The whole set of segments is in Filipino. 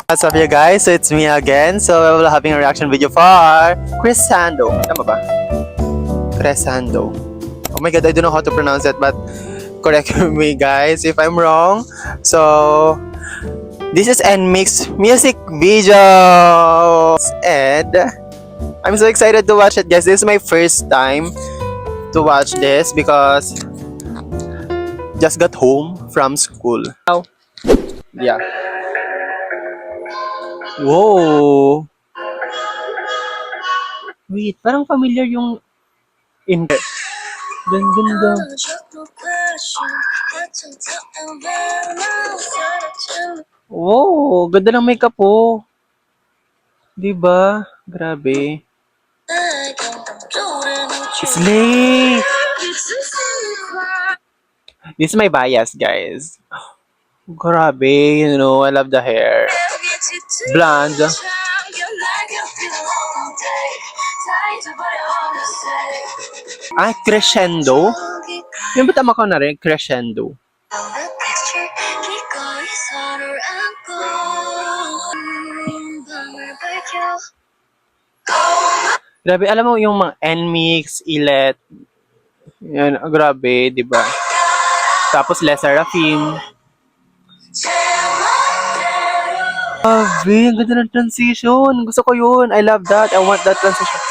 What's up you guys? So it's me again. So we're having a reaction video for Crescendo. Tama ba? Crescendo. Oh my god, I don't know how to pronounce it, but correct me guys if I'm wrong. So this is NMIXX music video. And I'm so excited to watch it guys. This is my first time to watch this because just got home from school. Yeah. Whoa! Wait, parang familiar yung in. Ganda. Wow, ganda ng makeup po. 'Di ba? Grabe. Slay! This is my bias, guys. Grabe, you know, I love the hair. Blonde. Crescendo? Yung ba tama ko na rin? Crescendo. Grabe, alam mo yung mga NMIXX, Ilet. Yan, grabe, di ba? Tapos Les Seraphim. Grabe, ang ganda ng transition. Gusto ko yun. I love that. I want that transition.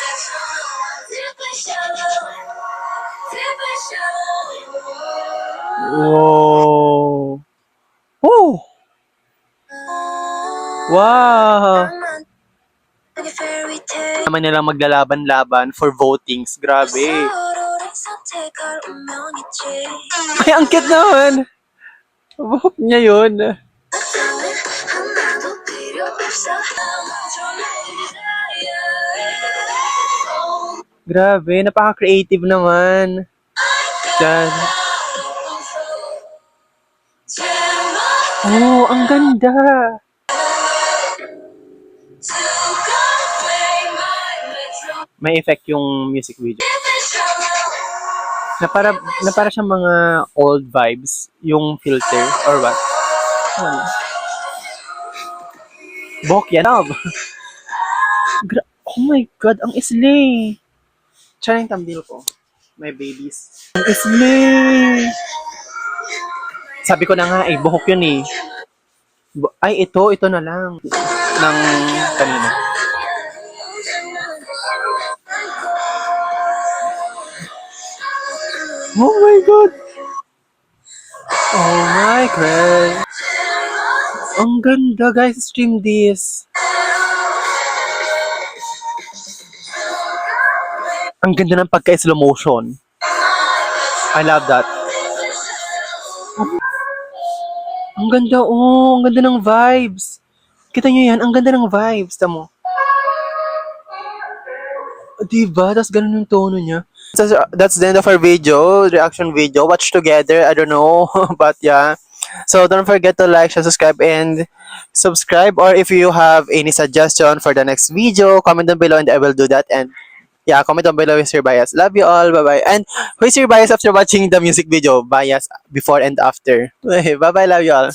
Wow. Oh. Wow. Naman nila maglalaban-laban for votings. Grabe. Ay, ang cute naman. Buhok niya yun. Grabe, napaka-creative naman. Yan. Oh, ang ganda. May effect yung music video. Na para siyang mga old vibes, yung filter or what? Bok yan. Oh my god, ang slay. Tsara yung thumbnail ko. My babies. Ang slay. Sabi ko na nga, buhok yun eh. Ay, ito na lang. Ng kanina. Oh my god! Oh my god! Ang ganda guys, stream this. Ang ganda ng pagka-slow motion. I love that. Ang ganda, ang ganda ng vibes. Kita nyo yan, ang ganda ng vibes. Tamo. Diba? Tapos ganun yung tono niya. That's the end of our video, reaction video. Watch together, I don't know. But yeah. So don't forget to like, share, subscribe, and subscribe. Or if you have any suggestion for the next video, comment down below and I will do that. And yeah, comment down below with your bias. Love you all. Bye-bye. And who is your bias after watching the music video? Bias before and after. Bye-bye. Love you all.